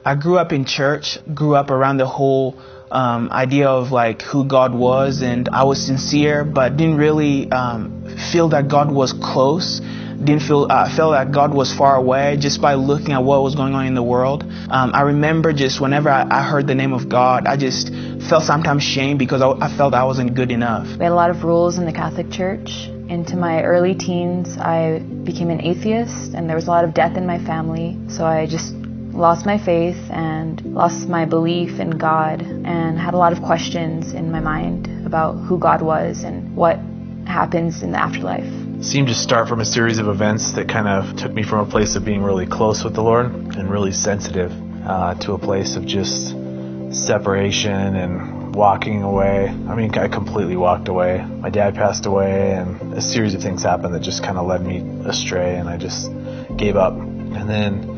I grew up in church, grew up around the whole idea of like who God was, and I was sincere, but didn't really feel that God was close. Didn't feel felt that God was far away just by looking at what was going on in the world. I remember just whenever I heard the name of God, I just felt sometimes shame because I felt I wasn't good enough. We had a lot of rules in the Catholic Church. Into my early teens, I became an atheist, and there was a lot of death in my family, so I just lost my faith and lost my belief in God, and had a lot of questions in my mind about who God was and what happens in the afterlife. It seemed to start from a series of events that kind of took me from a place of being really close with the Lord and really sensitive to a place of just separation and walking away. I mean, I completely walked away. My dad passed away, and a series of things happened that just kind of led me astray, and I just gave up. And then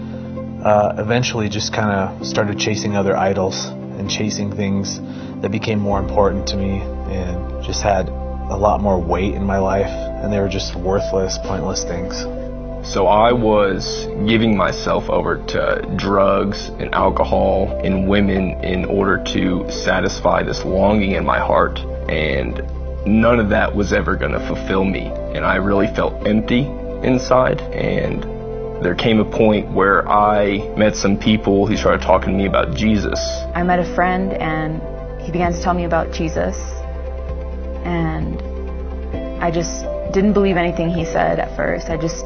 eventually just kind of started chasing other idols and chasing things that became more important to me and just had a lot more weight in my life, and they were just worthless, pointless things. So I was giving myself over to drugs and alcohol and women in order to satisfy this longing in my heart, and none of that was ever going to fulfill me, and I really felt empty inside. And there came a point where I met some people who started talking to me about Jesus. I met a friend, and he began to tell me about Jesus, and I just didn't believe anything he said at first. I just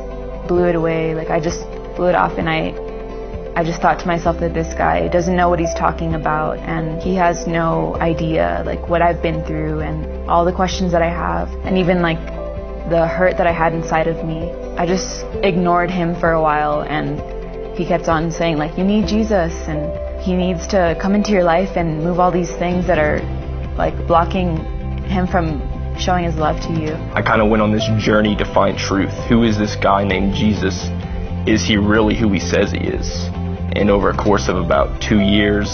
blew it away. I just blew it off, and I just thought to myself that this guy doesn't know what he's talking about, and he has no idea what I've been through and all the questions that I have, and even the hurt that I had inside of me. I just ignored him for a while, and he kept on saying you need Jesus, and he needs to come into your life and move all these things that are blocking him from showing his love to you. I kind of went on this journey to find truth. Who is this guy named Jesus? Is he really who he says he is? And over a course of about 2 years,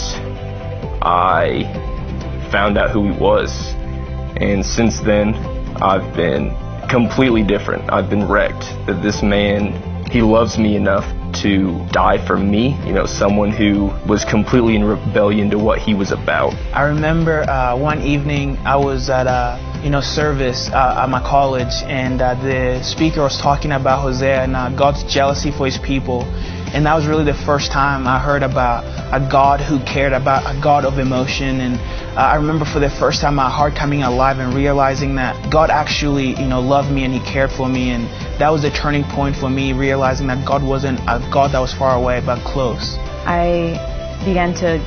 I found out who he was. And since then, I've been completely different. I've been wrecked. That this man, he loves me enough to die for me, someone who was completely in rebellion to what he was about. I remember one evening I was at a service at my college, and the speaker was talking about Hosea and God's jealousy for his people. And that was really the first time I heard about a God who cared, about a God of emotion. And I remember for the first time my heart coming alive and realizing that God actually, loved me and he cared for me. And that was a turning point for me, realizing that God wasn't a God that was far away, but close. I began to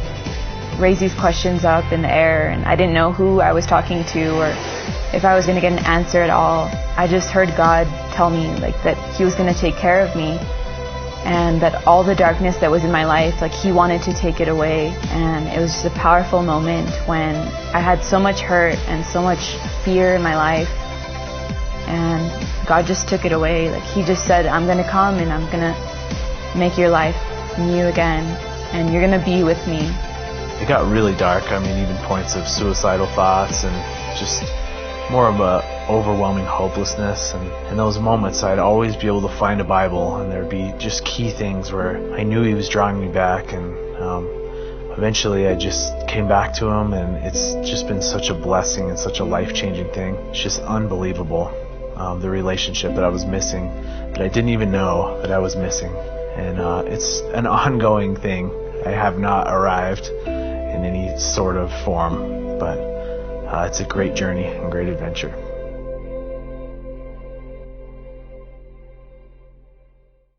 raise these questions up in the air, and I didn't know who I was talking to or if I was going to get an answer at all. I just heard God tell me that he was going to take care of me, and that all the darkness that was in my life, he wanted to take it away. And it was just a powerful moment when I had so much hurt and so much fear in my life, and God just took it away. He just said, I'm going to come and I'm going to make your life new again, and you're going to be with me. It got really dark. I mean, even points of suicidal thoughts and just more of a overwhelming hopelessness. And in those moments, I'd always be able to find a Bible, and there'd be just key things where I knew he was drawing me back. And eventually I just came back to him, and it's just been such a blessing and such a life-changing thing. It's just unbelievable, the relationship that I was missing, that I didn't even know that I was missing. And it's an ongoing thing. I have not arrived in any sort of form, but it's a great journey and great adventure.